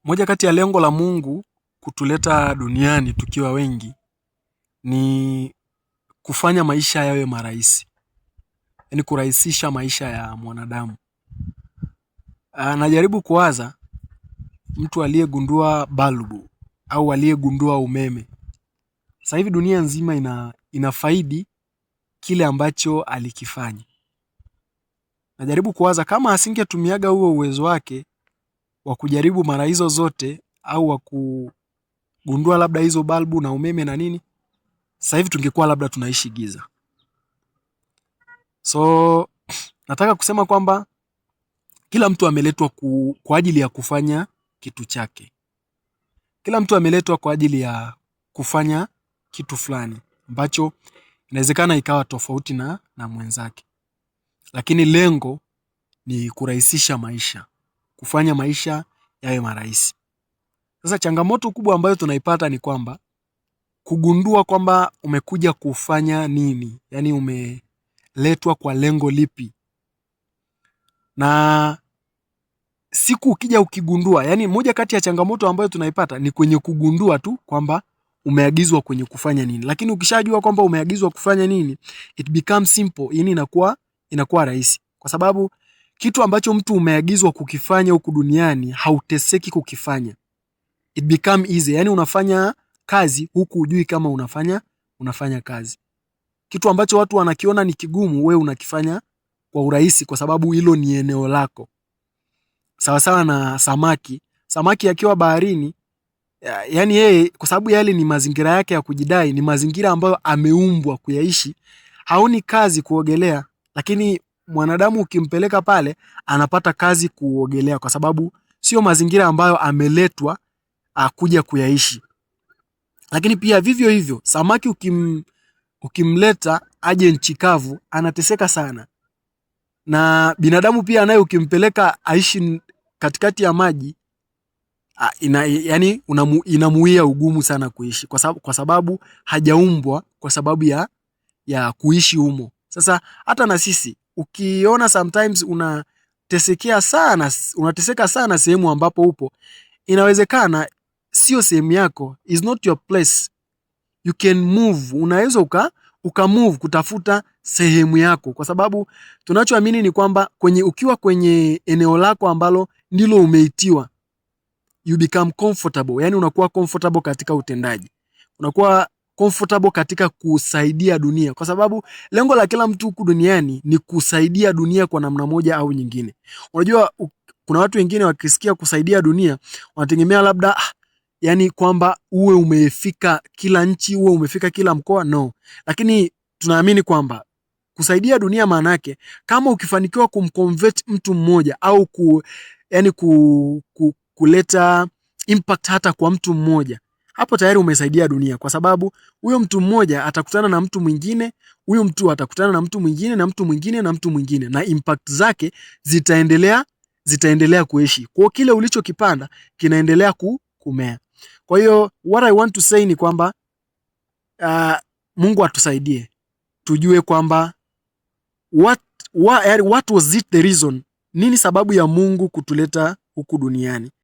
Moja kati ya lengo la Mungu kutuleta duniani tukiwa wengi ni kufanya maisha yawe marahisi, yaani kurahisisha maisha ya mwanadamu. Najaribu kuwaza mtu aliyegundua balbu au aliyegundua umeme. Sasa hivi dunia nzima inafaidi kile ambacho alikifanya. Najaribu kuwaza kama asingetumiaga huo uwezo wake wa kujaribu mara hizo zote au wa kugundua labda hizo balbu na umeme na nini, sasa hivi tungekuwa labda tunaishi giza. So nataka kusema kwamba kila mtu ameletwa kwa ajili ya kufanya kitu chake. Kila mtu ameletwa kwa ajili ya kufanya kitu fulani ambacho inawezekana ikawa tofauti na mwenzake, lakini lengo ni kurahisisha maisha, kufanya maisha yawe marahisi. Sasa changamoto kubwa ambayo tunaipata ni kwamba kugundua kwamba umekuja kufanya nini, yaani umeletwa kwa lengo lipi. Na siku ukija ukigundua, yaani moja kati ya changamoto ambayo tunaipata ni kwenye kugundua tu kwamba umeagizwa kwenye kufanya nini. Lakini ukishajua kwamba umeagizwa kufanya nini, it becomes simple, yaani inakuwa rahisi. Kwa sababu kitu ambacho mtu umeagizwa kukifanya huku duniani hauteseki kukifanya. It become easy, yaani unafanya kazi huku hujui kama unafanya kazi. Kitu ambacho watu wanakiona ni kigumu, wewe unakifanya kwa urahisi kwa sababu hilo ni eneo lako. Sawa na samaki. Samaki akiwa baharini, yaani yeye kwa sababu yale ni mazingira yake ya kujidai, ni mazingira ambayo ameumbwa kuyaishi, haoni kazi kuogelea. Lakini mwanadamu ukimpeleka pale anapata kazi kuogelea kwa sababu sio mazingira ambayo ameletwa kuja kuyaishi. Lakini pia vivyo hivyo samaki ukimleta aje nchi kavu anateseka sana. Na binadamu pia naye ukimpeleka aishi katikati ya maji yaani inamuia ugumu sana kuishi kwa sababu hajaumbwa kwa sababu ya kuishi humo. Sasa hata na sisi ukiona sometimes unateseka sana sehemu ambapo upo, inawezekana sio sehemu yako, is not your place. You can move, unaweza uka move kutafuta sehemu yako, kwa sababu tunachoamini ni kwamba ukiwa kwenye eneo lako ambalo ndilo umeitiwa, you become comfortable, yani unakuwa comfortable katika utendaji, unakuwa comfortable katika kusaidia dunia, kwa sababu lengo la kila mtu huku duniani ni kusaidia dunia kwa namna moja au nyingine. Unajua kuna watu wengine wakisikia kusaidia dunia wanategemea labda yani kwamba uwe umefika kila nchi, uwe umefika kila mkoa, no. Lakini tunaamini kwamba kusaidia dunia maana yake kama ukifanikiwa kumconvert mtu mmoja au kuleta impact hata kwa mtu mmoja, hapo tayari umesaidia dunia, kwa sababu huyo mtu mmoja atakutana na mtu mwingine, huyo mtu atakutana na mtu mwingine na mtu mwingine na mtu mwingine, na impact zake zitaendelea kuishi. Kwa kile ulichokipanda kinaendelea kumea. Kwa hiyo what I want to say ni kwamba Mungu atusaidie tujue kwamba what was it the reason, nini sababu ya Mungu kutuleta huku duniani.